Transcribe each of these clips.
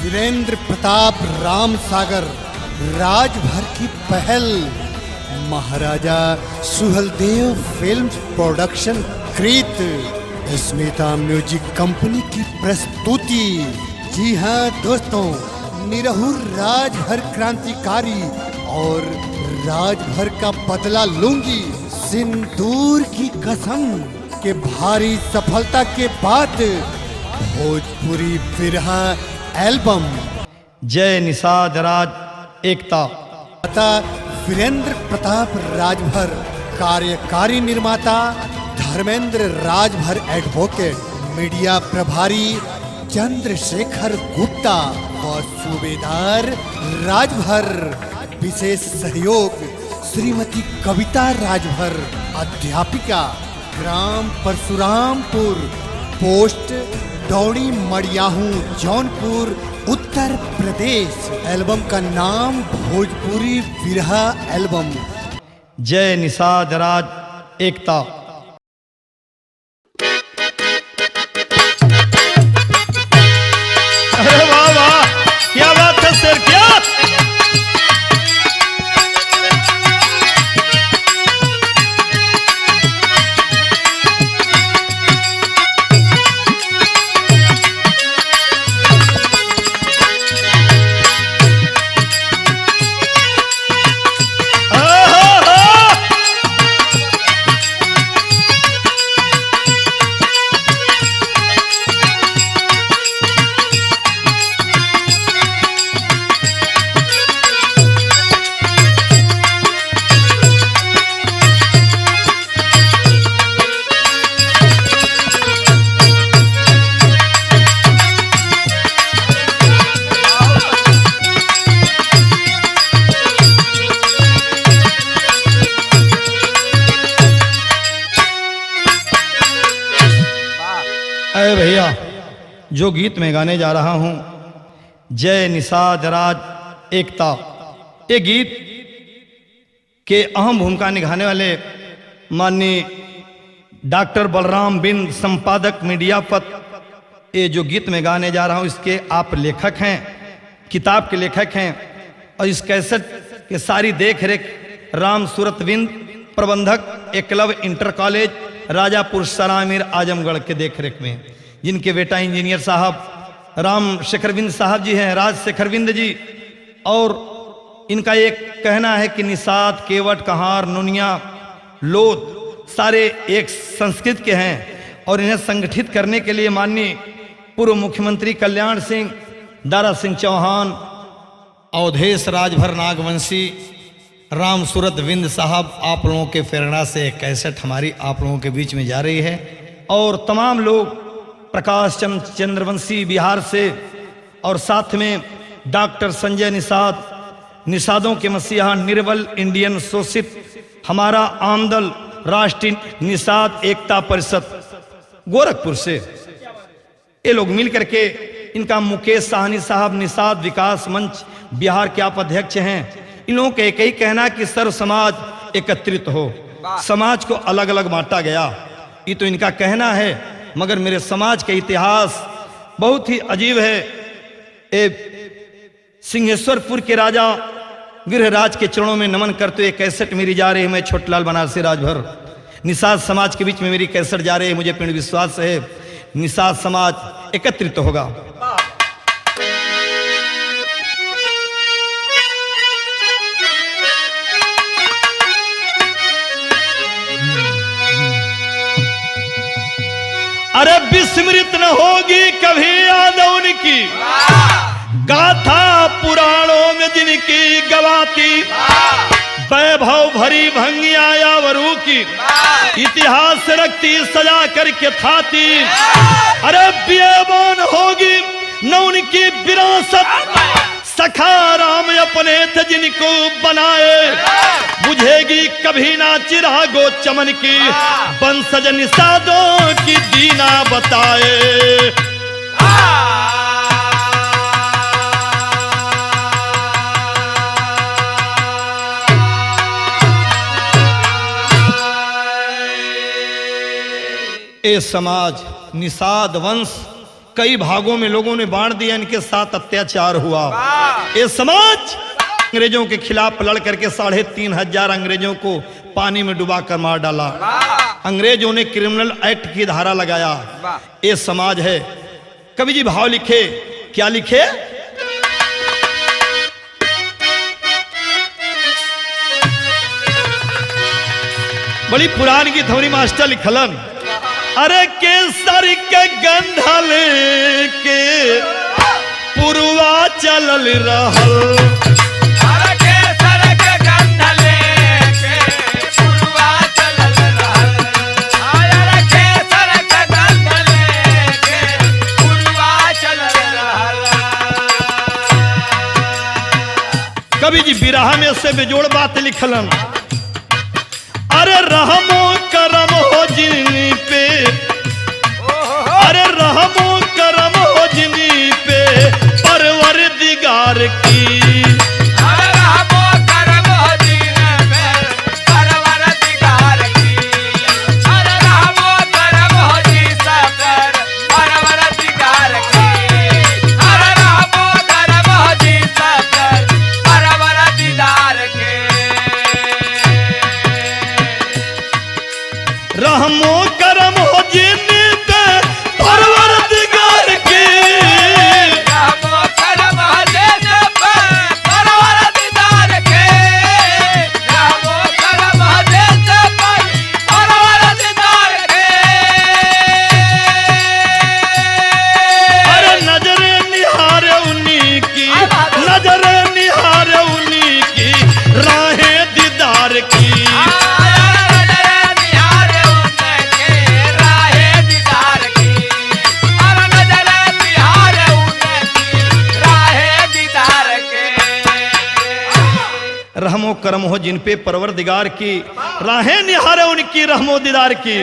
वीरेंद्र प्रताप राम सागर राजभर की पहल महाराजा सुहलदेव फिल्म्स प्रोडक्शन कृत स्मिता म्यूजिक कंपनी की प्रस्तुति। जी हाँ दोस्तों, निरहुर राजभर क्रांतिकारी और राजभर का बदला लूंगी सिंदूर की कसम के भारी सफलता के बाद भोजपुरी बिरहा एल्बम जय निषाद राज एकता वीरेंद्र प्रताप राजभर, कार्यकारी निर्माता धर्मेंद्र राजभर एडवोकेट, मीडिया प्रभारी चंद्रशेखर गुप्ता व सूबेदार राजभर, विशेष सहयोग श्रीमती कविता राजभर, अध्यापिका, ग्राम परशुरामपुर, पोस्ट दौड़ी मड़ियाहू, जौनपुर, उत्तर प्रदेश। एल्बम का नाम भोजपुरी बिरहा एल्बम जय निषाद राज एकता। अरे वाह वाह, क्या बात है सर, क्या भैया, जो गीत मैं गाने जा रहा हूं जय निषाद राज एकता, ये गीत के अहम भूमिका निभाने वाले माननीय डॉक्टर बलराम बिंद, संपादक मीडिया पथ, ये जो गीत मैं गाने जा रहा हूं इसके आप लेखक हैं, किताब के लेखक हैं। और इस कैसेट के सारी देख रेख राम सूरत बिंद, प्रबंधक एकलव्य इंटर कॉलेज राजापुर सरामीर आजमगढ़ के देख रेख में, जिनके बेटा इंजीनियर साहब राम शेखर बिंद साहब जी हैं, राज शेखर बिंद जी। और इनका एक कहना है कि निषाद, केवट, कहार, नुनिया, लोध सारे एक संस्कृत के हैं और इन्हें संगठित करने के लिए माननीय पूर्व मुख्यमंत्री कल्याण सिंह, दारा सिंह चौहान, अवधेश राजभर नागवंशी, राम सूरत बिंद साहब, आप लोगों के प्रेरणा से एक कैसेट हमारी आप लोगों के बीच में जा रही है। और तमाम लोग, प्रकाश चंद्र चंद्रवंशी बिहार से, और साथ में डॉक्टर संजय निषाद, निषादों के मसीहा, निर्बल इंडियन शोषित, हमारा आमदल, राष्ट्रीय निषाद एकता परिषद गोरखपुर से, ये लोग मिल करके, इनका मुकेश साहनी साहब निषाद विकास मंच बिहार के आप अध्यक्ष हैं। इन लोगों का एक ही कहना कि सर्व समाज एकत्रित हो, समाज को अलग अलग बांटा गया, ये तो इनका कहना है। मगर मेरे समाज का इतिहास बहुत ही अजीब है। सिंहेश्वरपुर के राजा गृहराज के चरणों में नमन करते हुए कैसेट मेरी जा रही है। मैं छोटलाल बनारसी राजभर, निषाद समाज के बीच में मेरी कैसेट जा रही है। मुझे पूर्ण विश्वास है निषाद समाज एकत्रित होगा। अरे विस्मृत न होगी कभी याद उनकी, गाथा पुराणों में जिनकी गवाती, वैभव भरी भंगिया यावरू की, इतिहास से रखती सजा करके थाती। अरे बेईमान होगी न उनकी विरासत, सखा राम अपने थे जिनको बनाए, बुझेगी कभी ना चिरागो चमन की, बंसज निषादों की दीना बताए। ए समाज निषाद वंश कई भागों में लोगों ने बांट दिया, इनके साथ अत्याचार हुआ। ये समाज अंग्रेजों के खिलाफ लड़ करके 3,500 अंग्रेजों को पानी में डुबा कर मार डाला। अंग्रेजों ने क्रिमिनल एक्ट की धारा लगाया। ये समाज है। कवि जी भाव लिखे, क्या लिखे? बड़ी पुरानी गीत हमारी मास्टर लिखलन। अरे केसर के गंधल के पुरवा चलल रहल, अरे केसर के गंधल के पुरवा चलल रहल, अरे केसर के गंधल के पुरवा चलल रहल। कवि जी बिरहा में से बेजोड़ बात लिखलन। अरे रहमो करम हो जिनी पे, अरे रहमो करम हो जिनी पे परवरदिगार की, अरे रहमो करम हो जिनी पे परवरदिगार की, अरे रहमो करम हो जिनी पे परवरदिगार की, अरे रहमो करम हो जिनी पे परवरदिगार की। रहमो करम हो जिन पे परवरदिगार की, रहमो करम हो जिन पे परवरदिगार की, रहमो करम हो जिन पे परवरदिगार की। अरे नजरे निहारे उन्हीं की, नजरे निहारे उन्हीं की राहें दीदार की। रहमो करम हो जिन पे परवरदिगार की, राहें निहारे उनकी रहमो दीदार की।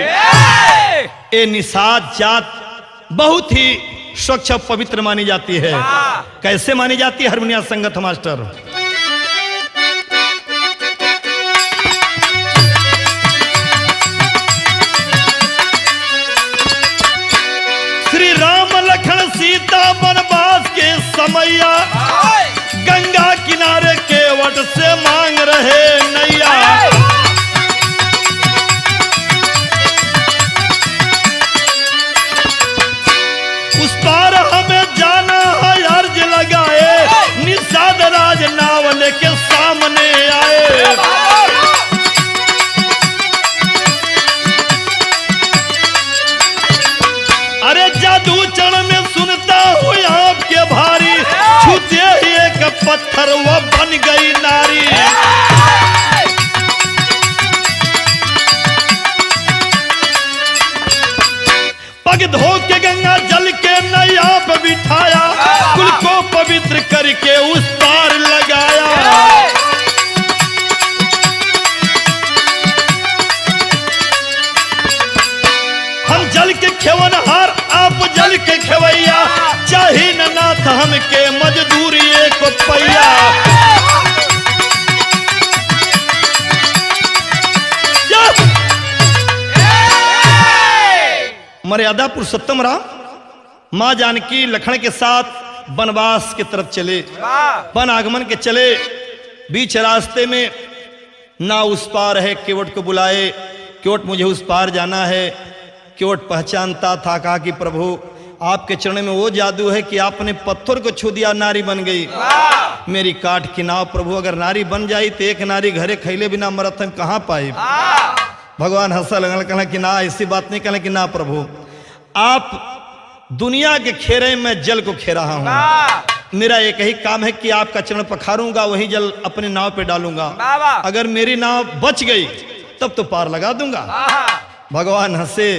ये निषाद जात बहुत ही स्वच्छ और पवित्र मानी जाती है। कैसे मानी जाती है? हारमोनिया संगत मास्टर। श्री राम लखन सीता वनवास के समैया गंगा किनारे केवट से मांग रहे नैया। उस पार हमें जाना है अर्ज लगाए, निषाद राज नाव लेके सामने आए। अरे जादू चरण में सुनता हूँ आपके भारी, छूते ही एक पत्थर वो बन गई नारी। पग धो के गंगा जल के नैया पे बिठाया, कुल को पवित्र करके उस पार लगाया। हम जल के खेवनहार, आप जल के खेवैया, चाही न नाथ हमके मजदूरी एक पैया। मर्यादा पुरुषोत्तम राम मां जानकी लखन के साथ वनवास की तरफ चले। वन आगमन के चले, बीच रास्ते में ना उस पार है, केवट को बुलाए, केवट मुझे उस पार जाना है। केवट पहचानता था, कहा कि प्रभु आपके चरण में वो जादू है कि आपने पत्थर को छू दिया, नारी बन गई। मेरी काठ की नाव प्रभु, अगर नारी बन जाई तो एक नारी घरे खैले बिना मरत हम कहाँ पाए। भगवान हंसा लगल, कहला कि ना ऐसी बात नहीं। कहला कि ना प्रभु, आप दुनिया के खेरे में जल को खे रहा हूँ। मेरा एक ही काम है कि आपका चरण पखारूंगा, वही जल अपने नाव पे डालूंगा। अगर मेरी नाव बच गई तब तो पार लगा दूंगा। भगवान हंसे,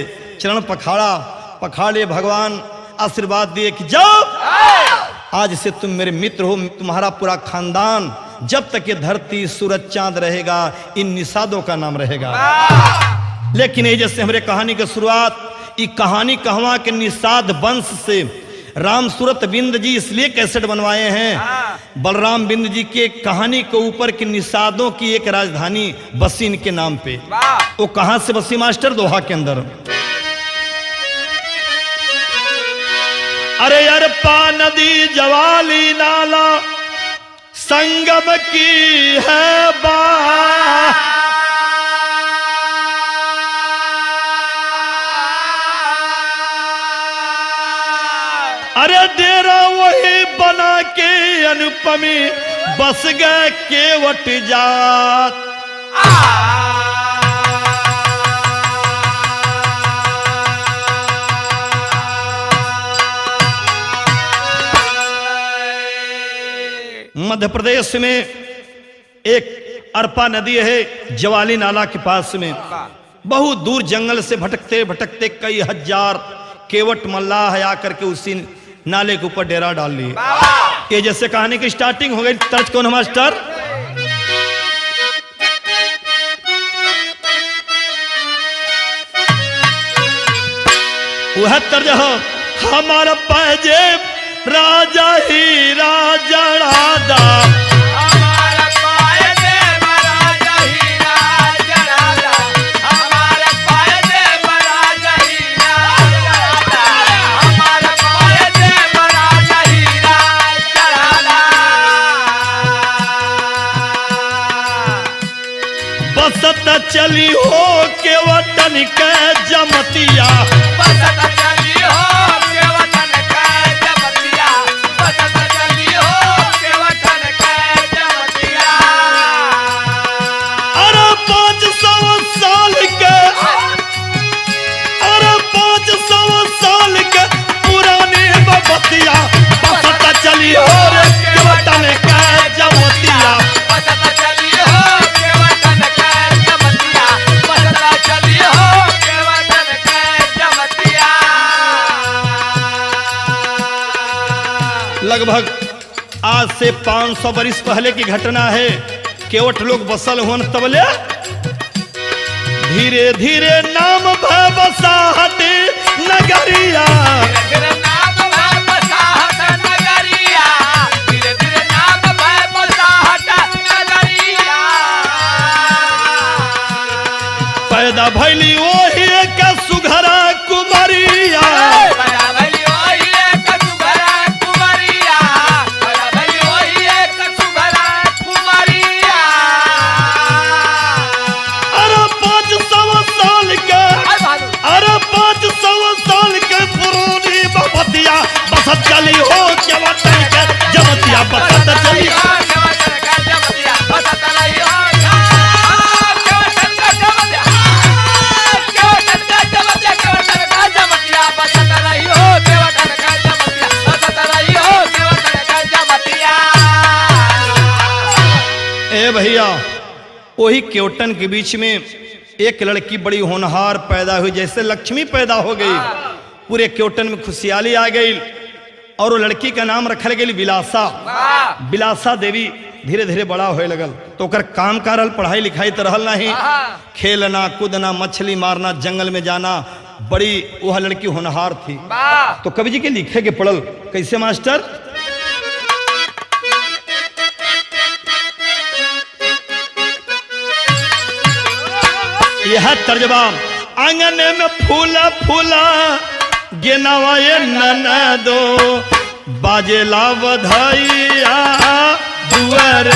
चरण पखाड़ा, पखाड़े भगवान आशीर्वाद दिए कि जाओ, आज से तुम मेरे मित्र हो, तुम्हारा पूरा खानदान जब तक ये धरती सूरज चांद रहेगा इन निषादों का नाम रहेगा। लेकिन ये जैसे हमारे कहानी की शुरुआत, ये कहानी कहवा के निषाद वंश से राम सूरत बिंद जी इसलिए कैसेट बनवाए हैं, बलराम बिंद जी के कहानी के ऊपर की निषादों की एक राजधानी बसी इनके नाम पे। वो कहां से बसी मास्टर? दोहा के अंदर। अरे अरपा नदी जवाली नाला संगम की है बात। अरे डेरा वही बना के अनुपमी बस गए केवट जात। मध्य प्रदेश में एक अरपा नदी है जवाली नाला के पास में। बहुत दूर जंगल से भटकते भटकते कई हजार केवट मल्लाह आकर के उसी नाले के ऊपर डेरा डाल लिए। ये जैसे कहानी की स्टार्टिंग हो गई। तर्ज कौन मास्टर? वह तर्ज हो हमारा पैजे राजा ही राजा राजा। हमारा पाए दे राजा ही राजा राजा। हमारा पाए दे राजा ही राजा राजा। हमारा पाए दे राजा ही राजा राजा। बसत चली हो के वतन के जमतिया। बसत चली हो के वतन के जमतिया। बसत चली हो के वतन के जमतिया। अरे 500 साल के, अरे 500 साल के पुरानी बबतिया। बसत चली हो रे के वतन के जमतिया। बसत चली हो के वतन के जमतिया। बसत चली हो के वतन के जमतिया। लगभग आज से 500 वर्ष पहले की घटना है। केवट लोग बसल होन तबले धीरे धीरे नाम भय बसाहट नगरिया। धीरे नाम भय बसाहट नगरिया। धीरे धीरे नाम भय बसाहट नगरिया। पैदा भैली वही के सुघरा कुमरिया। बड़ा भली वही एक सुभरा कुमरिया। बड़ा भली वही एक सुभरा कुमरिया। अरे 500 साल के, अरे भानु अरे 500 साल के पुरानी बबतिया। बसत चली हो के वतन के जमतिया। बसत चली हो ए भैया, वही केवटन के बीच में एक लड़की बड़ी होनहार पैदा हुई। जैसे लक्ष्मी पैदा हो गई पूरे केवटन में खुशहाली आ गई। और वो लड़की का नाम रखल गई बिलासा। बिलासा देवी धीरे धीरे बड़ा होए लगल तो ओकर काम का रहल, पढ़ाई लिखाई तो रहल नहीं। खेलना कूदना मछली मारना जंगल में जाना बड़ी वह लड़की होनहार थी। तो कवि जी के लिखे के पड़ल कैसे मास्टर? यह तर्जबा आंगन में फूला फूला गेनवा ये ननदो बाजेला बधाइया दुआर।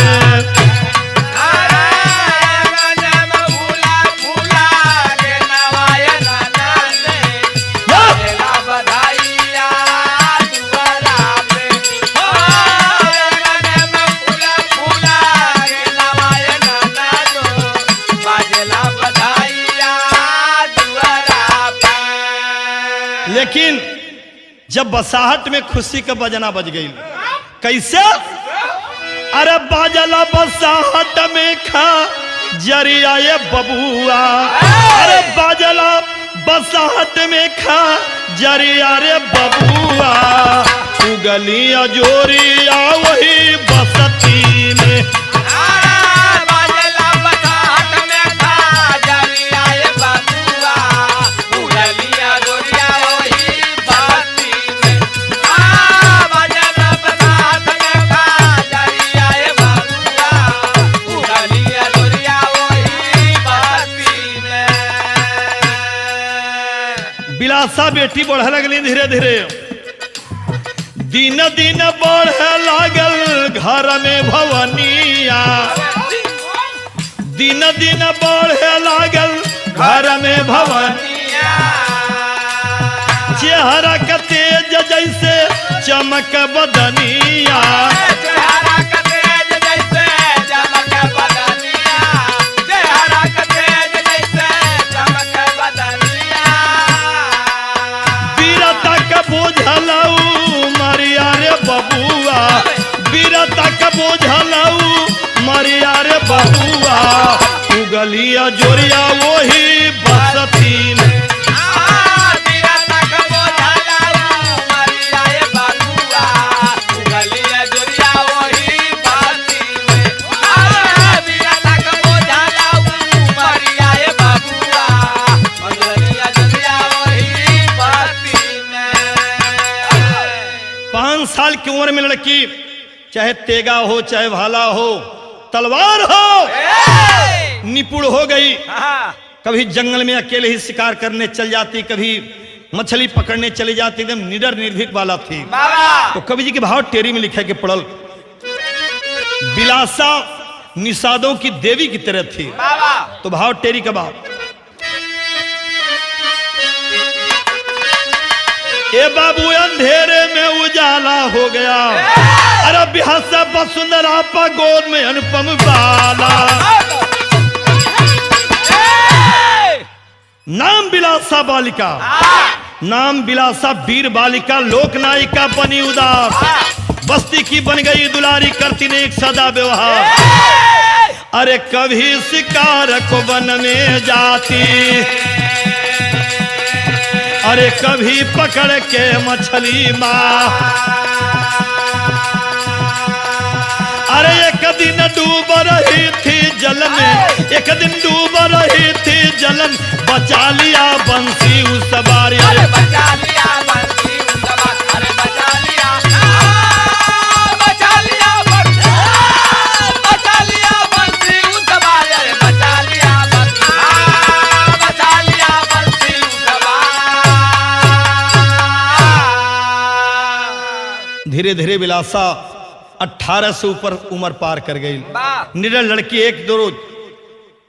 लेकिन जब बसाहट में खुशी का बजना बज गई कैसे? अरे बाजला बसाहट में खा जरिया ये बबुआ। अरे बाजला बसाहट में खा जरिया रे बबुआ। उगलिया जोरिया वही बसती में। बिलासा बेटी बढ़ लगली धीरे धीरे। दिन दिन बढ़े लागल घर में भवनिया, दिन दिन बढ़े लागल घर में भवनिया, चेहरा का तेज जैसे चमक बदनिया, चेहरा का तेज जैसे चमक बदनिया, चेहरा का तेज जैसे चमक बदनिया, वीरता का बोझलऊ मरिया रे बबुआ, वीरता का बोझलऊ मरिया रे बबुआ, उगलिया जोरिया वही बसती में, साल की उम्र में लड़की चाहे तेगा हो चाहे भाला हो तलवार हो निपुण हो गई। कभी जंगल में अकेले ही शिकार करने चल जाती, कभी मछली पकड़ने चली जाती, एकदम निडर निर्भीक वाला थी। तो कवि जी के भाव टेरी में लिखा के पड़ल, बिलासा निषादों की देवी की तरह थी। तो भाव टेरी का भाव, ए बाबू अंधेरे में उजाला हो गया, अरे बिहासा वसुंधरा पा गोद में अनुपम बाला, नाम बिलासा बालिका, नाम बिलासा वीर बालिका, लोक नायिका बनी उदास, बस्ती की बन गई दुलारी, करती ने एक सदा व्यवहार, अरे कभी शिकार को वन में जाती, अरे कभी पकड़ के मछली माँ, अरे एक दिन डूब रही थी जल में, एक दिन डूब रही थी जलन, बचा लिया बंसी उस बारी, अरे बचा लिया बंसी उस बारी, अरे बचा लिया, बचा लिया बंसी, बचा लिया बंसी उस बारी, अरे बचा लिया बंसी, बचा लिया बंसी उस बारी। धीरे धीरे बिलासा 18 से ऊपर उम्र पार कर गई। निडर लड़की एक दो रोज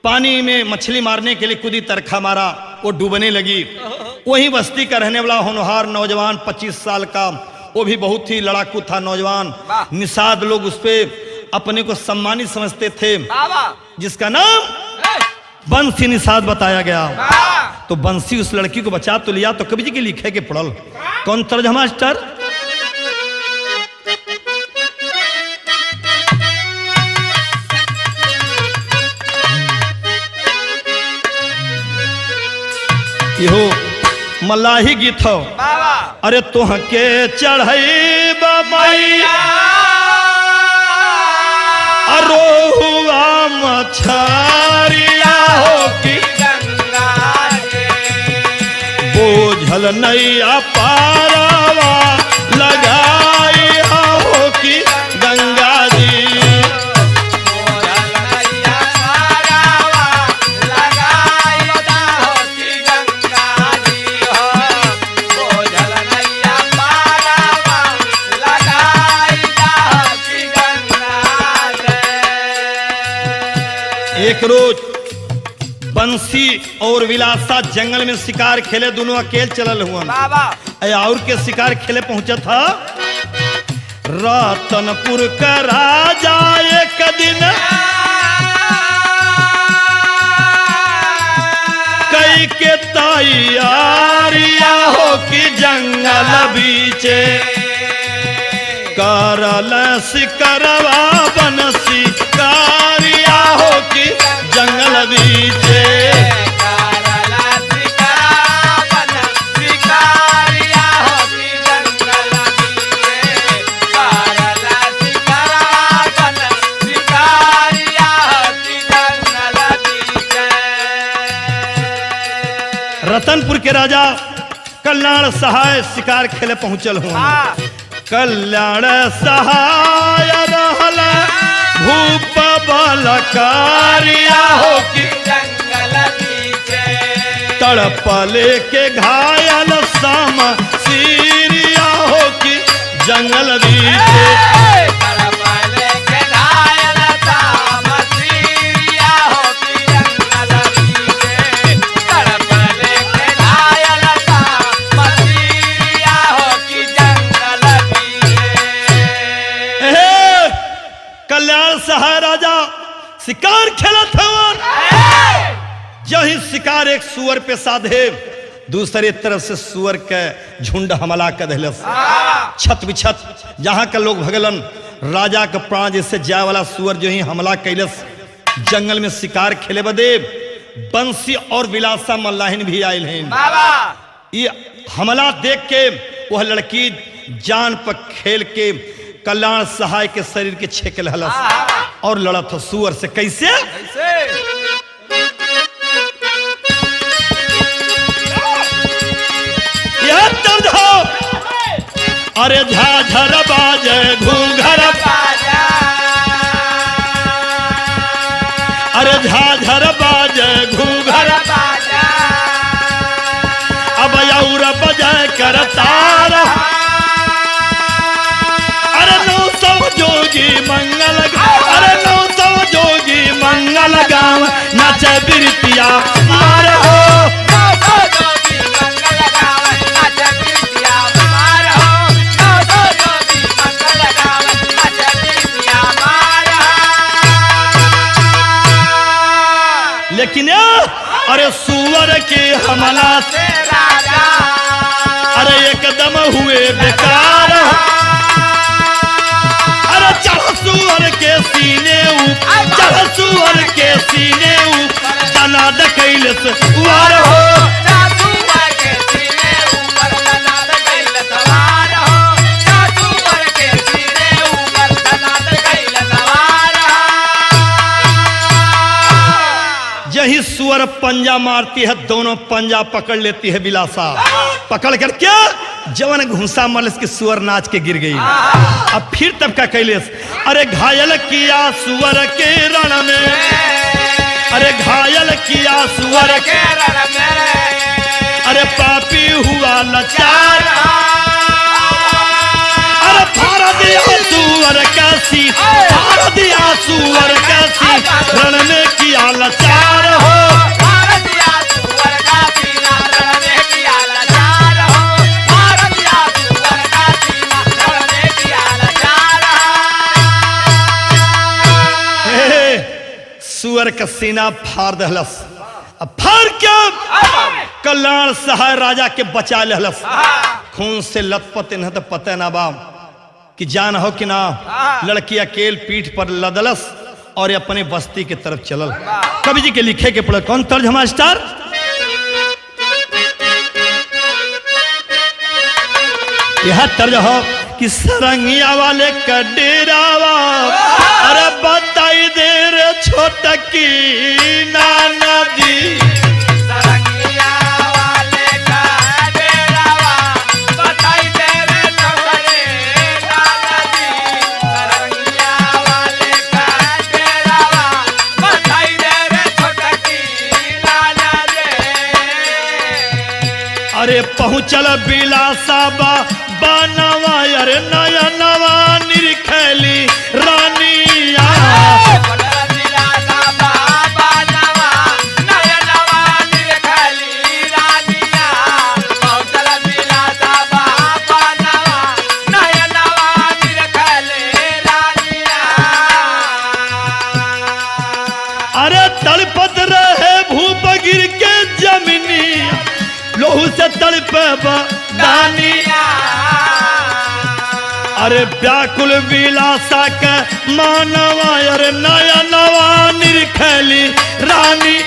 पानी में मछली मारने के लिए कूदी, तरखा मारा, वो डूबने लगी। वही बस्ती का रहने वाला होनहार नौजवान 25 साल का, वो भी बहुत ही लड़ाकू था नौजवान। निषाद लोग उस पे अपने को सम्मानित समझते थे, जिसका नाम बंसी निषाद बताया गया। तो बंसी उस लड़की को बचा तो लिया। तो कवि जी के लिखे के पढ़ल कौन तर्जमा मास्टर, इहो मलाही गीत हो, अरे तुहके चढ़ई मैया, अरोहुआ मछरिया हो कि बोझल नैया पारावा लगाई हो कि गंगा जी, एक रोज बंसी और विलासा जंगल में शिकार खेले, दोनों अकेले चलल हुआ, और के शिकार खेले पहुंचा था रतनपुर का राजा। एक दिन कई के तैयारिया हो कि जंगल बीचे, करल शिकरवा बनसी कारिया हो कि जंगल बीचे, रतनपुर के राजा कल्याण सहाय शिकार खेले पहुंचल हुआ। कल्याण सहाय रहल भूप बलकारिया हो कि जंगल बीचे, तड़पले के घायल साम सीरिया हो कि जंगल बीचे पहले के घायल था मसीहा हो कि जंगल बीचे पहले के घायल था मसीहा हो कि जंगल बीचे। कल्याण सहाय राजा शिकार खेलत हवन। यही शिकार एक सुअर पे साधे, दूसरे तरफ से सुअर के झुंड हमला कर दिलस। छत बिछत जहां के लोग भगलन, राजा के प्राण जैसे जाए वाला सुअर जो ही हमला कैलस। जंगल में शिकार खेले बदे बंसी और विलासा मल्लाहिन भी आयल हैं। ये हमला देख के वह लड़की जान पर खेल के कल्याण सहाय के शरीर के छेक लहलस और लड़त हो सुअर से। कैसे? यह दर्द हो। अरे झाझर बाजे घूंघर, अरे झाझर बाजे घूंघर, अब और बजाय कर तार। अरे 900 जोगी मंगल, अरे 900 जोगी मंगल गाँव नाचे बिरतिया मार हो। लेकिन अरे सुअर के हमला से राजा अरे एकदम हुए बेकार। अरे चढ़ सुअर के सीने ऊपर, चढ़ सुअर के सीने ऊपर तना कैलस वार हो। यही सुअर पंजा मारती है, दोनों पंजा पकड़ लेती है विलासा। पकड़ कर क्या जवन घुसा मलस के सुअर नाच के गिर गई। अब फिर तब का कैलेस, अरे घायल किया सुअर के रण में, अरे घायल किया सुअर के रण में, अरे पापी हुआ लाचार। अरे फाड़ दिया सुअर का सींग, फाड़ दिया सुअर का सींग, रण में किया लाचार हो। सुअर का सीना फाड़ दहलस। अब फाड़ के कल्याण सहाय राजा के बचा लहलस। खून से लथपथ न तो पता ना बा कि जान हो कि ना। लड़की अकेल पीठ पर लदलस और अपने बस्ती की तरफ चलल। कवि जी के लिखे के पढ़े कौन तर्ज हमारा स्टार। यह तर्ज हो कि सरंगिया वाले का डेरावा, अरे बताई दे रे छोटकी नाना दी। सरंगिया वाले का डेरावा, बताई दे रे छोटकी नाना दी। सरंगिया वाले का डेरावा, बताई दे रे छोटकी नाना दे। अरे पहुंचल बिलासा बनवा, अरे नया नवा निरखली रानिया। अरे तड़पत रहे भूप गिर के जमीनी, लोहू से तड़प दानिया। अरे व्याकुल विलासा के मानवा, अरे नया नवा निरखली रानी।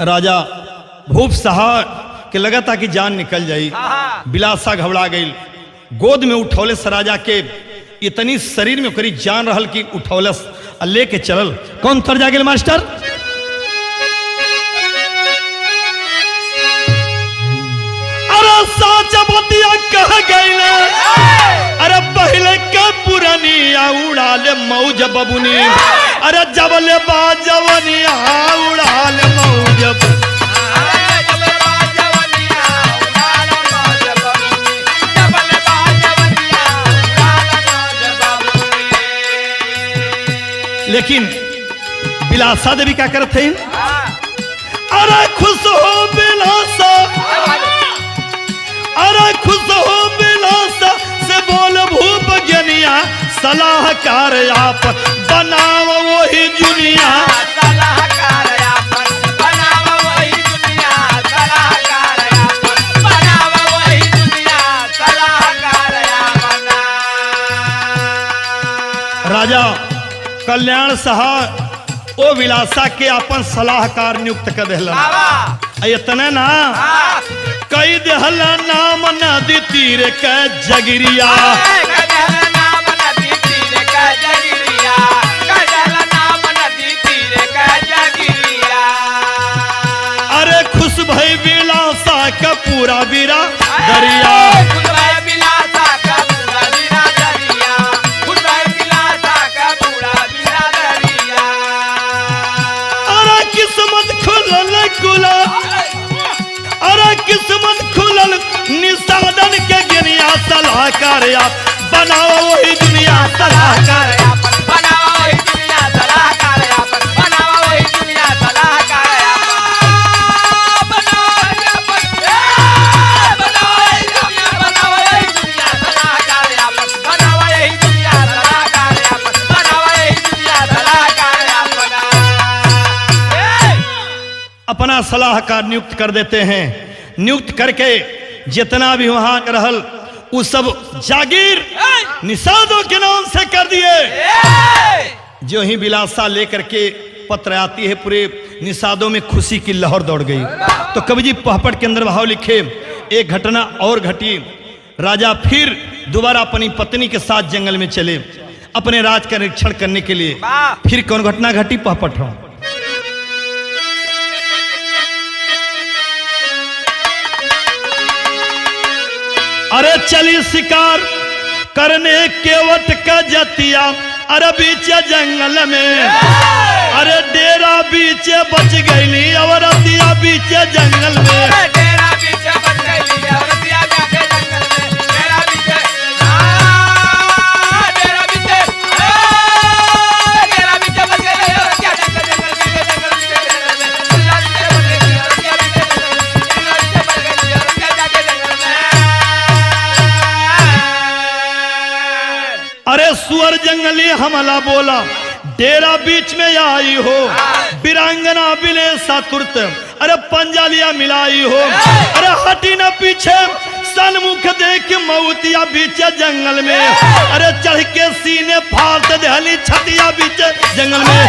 राजा भूप सहार के लगा था कि जान निकल जाई। बिलासा घबरा गई, गोद में उठौलस राजा के। इतनी शरीर में करी जान रहल कि उठौलस और लेके चलल। कौन तर जा गेल मास्टर। अरे साच बतिया कह गई, के पुरनिया उड़ा ले मौज बबुनी, अरे जबले बाजवनिया उड़ा ले मौज लेकिन बिलासा देवी क्या करते हैं? अरे खुश हो बिलासा, अरे खुश हो बिलासा से बोल भूप ज्ञानिया, सलाहकार आप बनाओ वही दुनिया, सलाहकार आपन बनाओ वही दुनिया, सलाहकार आपन बनाओ वही दुनिया, सलाहकार आपन। राजा कल्याण सहा ओ विलासा के अपन सलाहकार नियुक्त कर देहलन। इतने ना कई देहला नाम नदी तीर के जगिरिया, नाम नदी तीर के जगिरिया, नाम नदी तीर के जगिरिया। अरे खुश भई विलासा का पूरा बीरा दरिया, किस्मत खुलल निसादन के गिनिया, सलाहकार आप बनाओ वही दुनिया, सलाहकार आपन बनाओ वही दुनिया, सलाहकार आपन बनाओ वही दुनिया, सलाहकार आपन बनाओ आपन बनाओ वही दुनिया, बनाओ वही दुनिया, सलाहकार आपन बनाओ वही दुनिया, सलाहकार आपन बनाओ वही दुनिया, सलाहकार आपन। अपना सलाहकार नियुक्त कर देते हैं। नियुक्त करके जितना भी वहां रहल वो सब जागीर निषादों के नाम से कर दिए। जो ही विलासा लेकर के पत्र आती है, पूरे निषादों में खुशी की लहर दौड़ गई। तो कवि जी पहपट के अंदर भाव लिखे, एक घटना और घटी। राजा फिर दोबारा अपनी पत्नी के साथ जंगल में चले अपने राज का निरीक्षण करने के लिए। फिर कौन घटना घटी, पहपट हो। अरे चली शिकार करने केवट का जतिया, अरे बीच जंगल में, अरे डेरा बीच बच गई और रतिया बीच जंगल में, डेरा बीच बच गई और रतिया जाके जंगल में, डेरा बीच डेरा बीच बच गई और रतिया जाके जंगल में, जंगल बीच जंगल में, रतिया बीच बच गई और रतिया बीच जंगल में, जंगल बीच बच गई और रतिया जाके जंगल में। अरे सुअर जंगली हमला बोला, डेरा बीच में आई हो, बिरांगना बिलेसा तुरत, अरे पंजालिया मिलाई हो, अरे हटी न पीछे सन्मुख देख मऊतिया बीच जंगल में, अरे चढ़ के सीने फाड़ दहली छतिया बीच जंगल में।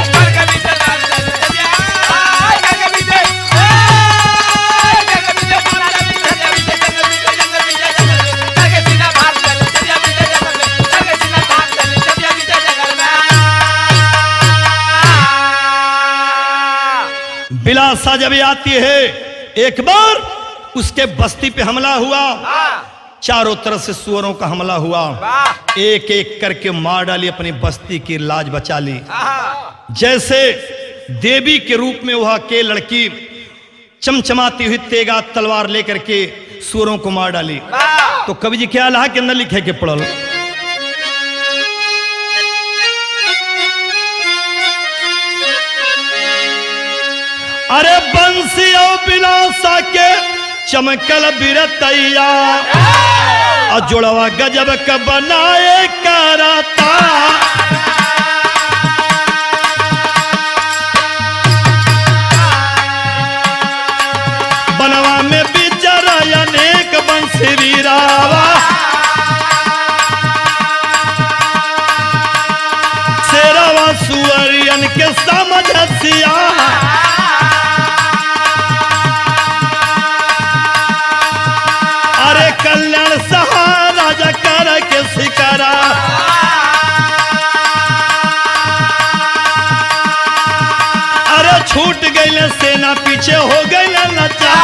बिलासा जब आती है, एक बार उसके बस्ती पे हमला हुआ, चारों तरफ से सुअरों का हमला हुआ, एक एक करके मार डाली, अपनी बस्ती की लाज बचा ली। जैसे देवी के रूप में वह के लड़की चमचमाती हुई तेगा तलवार लेकर के सुअरों को मार डाली। तो कवि जी क्या लाहा के अंदर लिखे के पड़ल, अरे बंसी और बिलासा के चमकल बिरतैया, और जोड़वा गजब का बनाए कराता, बनवा में बिचरा अनेक बंसी वीरावा, शेरवा सुअरियन के समझ सिया, कल्याण सहा राजा कर के शिकारा, अरे छूट गई सेना पीछे हो गई नचा,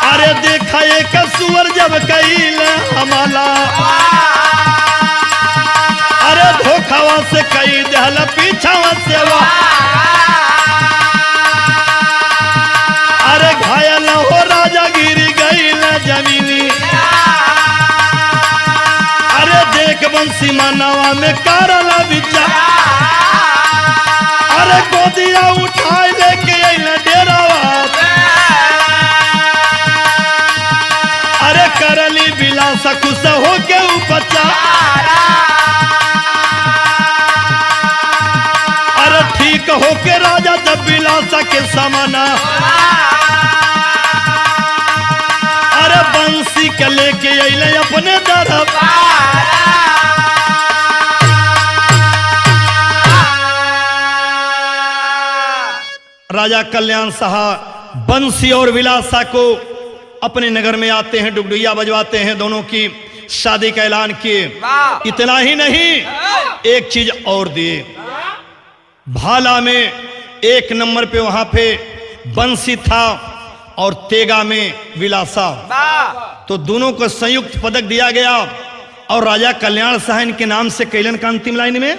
अरे देखा एक जब कैल हमाला अरे धोखावा से कई दहल पीछावा से अरे घायल हो राजा गिरी गई जमीनी अरे देख बंसी मानवा में कारला बिचा अरे गोदिया उठाए लेके अइले डेरावा अरे करली बिलासा खुश हो के उपचा अरे ठीक हो के राजा जब बिलासा के समाना अरे बंसी के लेके अइले अपने दरबार राजा कल्याण साहब बंसी और विलासा को अपने नगर में आते हैं, डुगडुगिया बजवाते हैं, दोनों की शादी का ऐलान किए। इतना ही नहीं, एक चीज और दिए। भाला में 1 नंबर पे वहां पे बंसी था और तेगा में विलासा, तो दोनों को संयुक्त पदक दिया गया। और राजा कल्याण साहब के नाम से कैलन का अंतिम लाइन में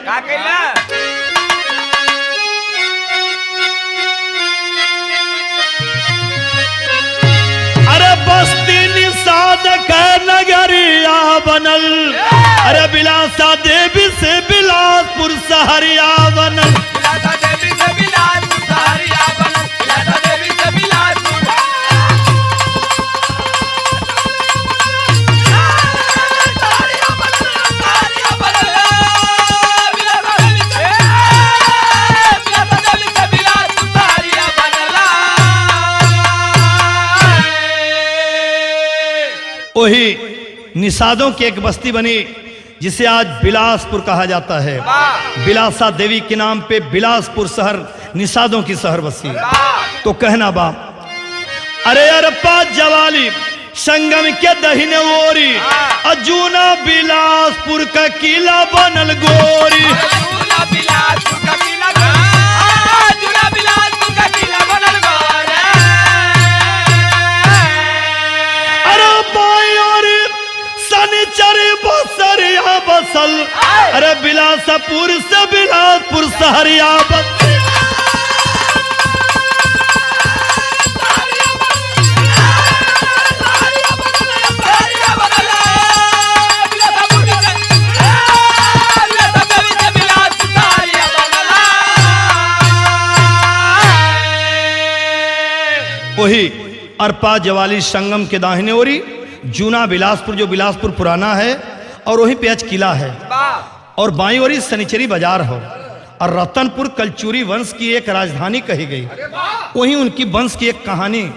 अरे बस्ती निषाद का नगरिया बनल, अरे बिलासा देवी से बिलासपुर सहरिया बनल। वही निषादों की एक बस्ती बनी जिसे आज बिलासपुर कहा जाता है। बिलासा देवी के नाम पे बिलासपुर शहर निषादों की शहर बसी। तो कहना बा अरे अरपा जवाली संगम के दहिने ओरी अजूना बिलासपुर का किला बनल गोरी। बसल अरे बिलासपुर से बिलासपुर सहरिया बसल। वही अरपा जवाली संगम के दाहिने ओरी जूना बिलासपुर, जो बिलासपुर पुराना है, और वहीं पे आज किला है, और बाईं ओर सनिचरी बाजार हो। और रतनपुर कलचूरी वंश की एक राजधानी कही गई। वहीं उनकी वंश की एक कहानी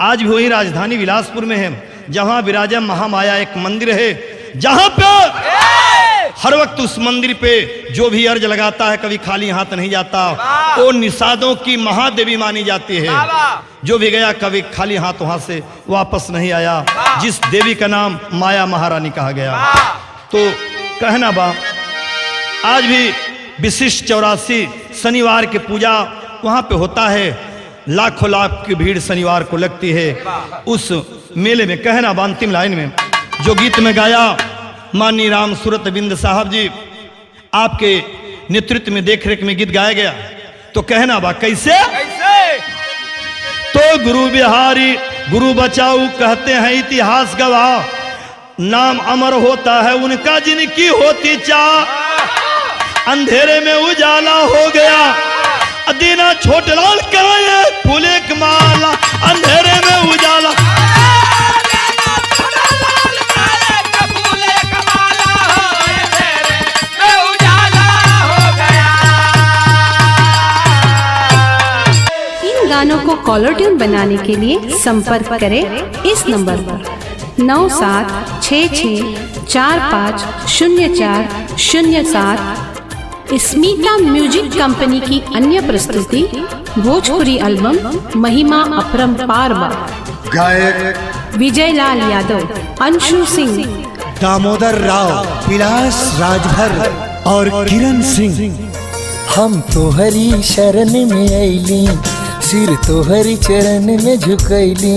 आज भी वही राजधानी बिलासपुर में है, जहां विराजा महामाया एक मंदिर है, जहां पे हर वक्त उस मंदिर पे जो भी अर्ज लगाता है कभी खाली हाथ नहीं जाता। वो निषादों की महादेवी मानी जाती है। जो भी गया कभी खाली हाथ वहां से वापस नहीं आया, जिस देवी का नाम माया महारानी कहा गया। तो कहना बा आज भी विशिष्ट 84 शनिवार की पूजा वहां पे होता है। लाखों लाख की भीड़ शनिवार को लगती है उस मेले में। कहना बा अंतिम लाइन में जो गीत में गाया माननीय राम सूरत बिंद साहब जी, आपके नेतृत्व में देखरेख में गीत गाया गया। तो कहना बा कैसे? तो गुरु बिहारी गुरु बचाऊ कहते हैं इतिहास गवाह, नाम अमर होता है उनका जिनकी होती चाह। अंधेरे में उजाला हो गया अदीना छोटलाल कराए फूल एक माला। अंधेरे में उजाला गानों को कॉलर ट्यून बनाने के लिए संपर्क करें इस नंबर पर 9763450407। स्मिता म्यूजिक कंपनी की अन्य प्रस्तुति भोजपुरी एल्बम महिमा अपरंपार गायक विजय लाल यादव, अंशु सिंह, दामोदर राव, विलास राजभर और किरण सिंह। हम तोहरी शरण में अइली, सिर तोहरी चरण में झुकैली।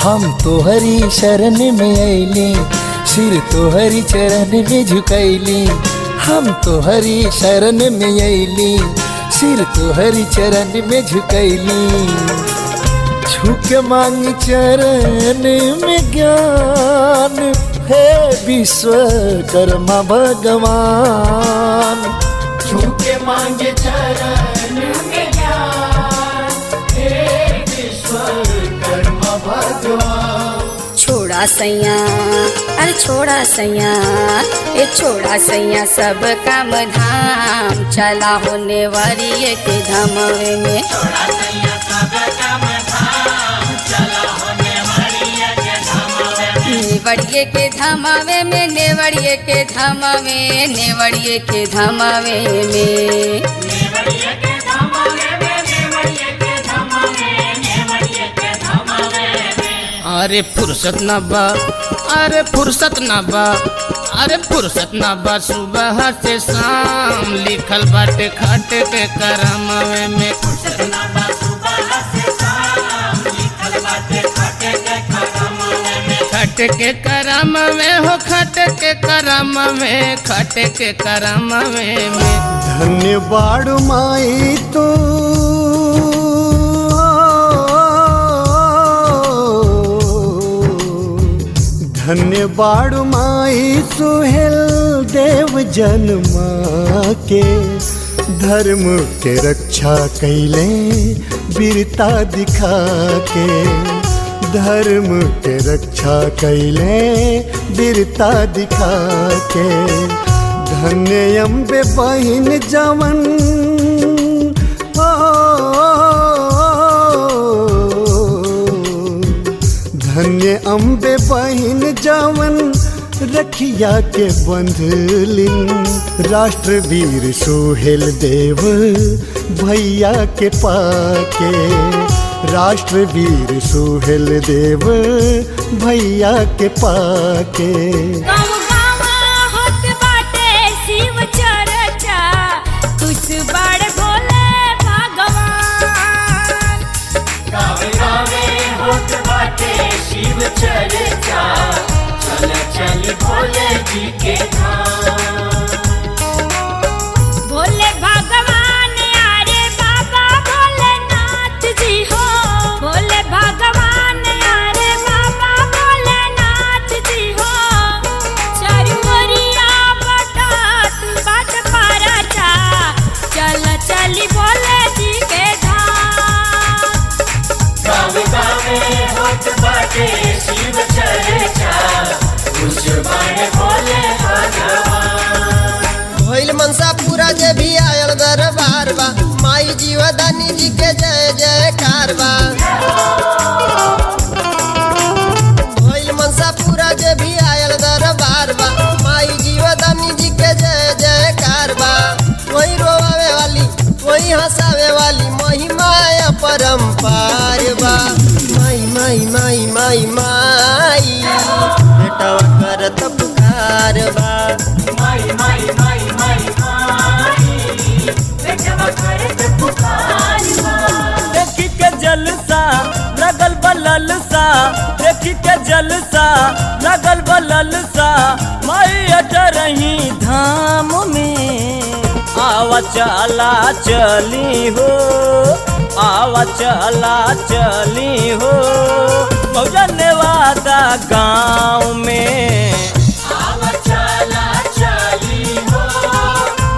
हम तोहरी शरण में अइली, सिर तोहरी चरण में झुकैली। हम तोहरी शरण में अइली, सिर तोहरी चरण में झुकैली। झुक मांग चरण में ज्ञान, हे विश्वकर्मा भगवान। झुक मांग चरण में ज्ञान, हे विश्वकर्मा भगवान। छोड़ा सैया, अरे छोड़ा सैया, ये छोड़ा सैया सब काम धाम, चला होने वाली के धामवे में। नेवड़िए के धामवे में, नेवड़िए के धामवे, नेवड़िए के धामवे में। अरे फुर्सत न बा, अरे फुर्सत न बा, अरे फुर्सत न बा सुबह से शाम, लिखल बाटे खट के करमवे में। फुर्सत न बा सुबह से शाम, लिखल बाटे खट के करमवे में। खट के करमवे हो, खट के करमवे, खट के करमवे में। धन्य बाड़ माई तो धन्य बाड़ माई सुहेल देव जन्मा के, धर्म के रक्षा कैले वीरता दिखा के। धर्म के रक्षा कैले वीरता दिखा के। धन्य अम्बे बहिन जवन, धन्य अम्बे बहिन जवन रखिया के बंधलिन। राष्ट्रवीर सोहेल देव भैया के पाके। राष्ट्रवीर सोहेल देव भैया के पाके। शिव चर्चा चल चल भोले जी के धाम। भोले भगवान अरे बाबा भोलेनाथ जी हो। भोले भगवान अरे बाबा भोलेनाथ जी हो। चरुरिया बटात बाट परचा, चल चली भोले जी के धाम। गावे गावे होत बाटे शिव चर्चा, कुछ बड़े भोले भगवान। भइल मनसा पूरा जे भी आयल दरबार बा, माई जीवदानी जी के जय जयकार बा। भइल मनसा पूरा जे भी आयल दरबार बा, माई जीवदानी जी के जय जयकार बा। वही रोवावे वाली, वही हंसावे वाली, महिमा परम्पार बा। माई माई माई माई माई, बेटवा करत पुकार बा। माई माई माई माई माई, बेटवा करत पुकार बा। देखी के जलसा लगल बललसा, देखी के जलसा लगल बललसा, माई अटरही धाम में। आवा चला चली हो, आवा चला चली हो, मौजनवादा गाँव में। आवा चला चली हो,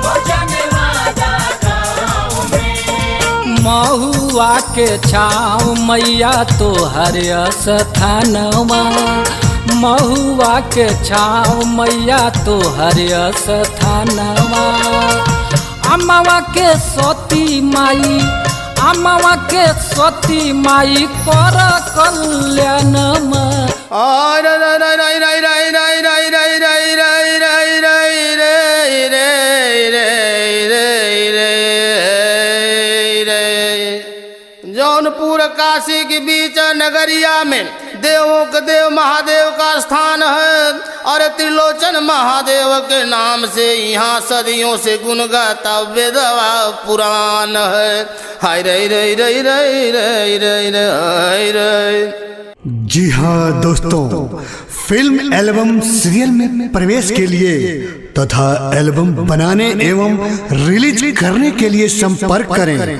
मौजनवादा गाँव में। महुआ के छाँव मैया तोहर स्थानवा, महुआ के छाँव मैया तोहर स्थानवा। अम्मावा के सती माई, अम्मावा के सती माई कर कल्याणमा। जौनपुर काशी के बीच नगरिया में देवों के देव महादेव का स्थान है और त्रिलोचन महादेव के नाम से यहाँ सदियों से गुण गाता वेदवा पुराण है। हाय रे रे रे रे रे रे रे हाय रे। जी हाँ दोस्तों, फिल्म एल्बम सीरियल में प्रवेश के लिए तथा एल्बम बनाने एवं रिलीज करने के लिए संपर्क करें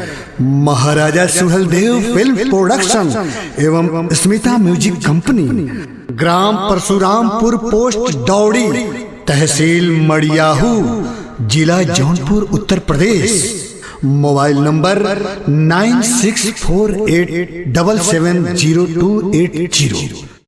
महाराजा सुहेलदेव फिल्म प्रोडक्शन एवं स्मिता म्यूजिक कंपनी, ग्राम परशुरामपुर, पोस्ट दौड़ी, तहसील मड़ियाहू, जिला जौनपुर, उत्तर प्रदेश। Mobile number 9648770280।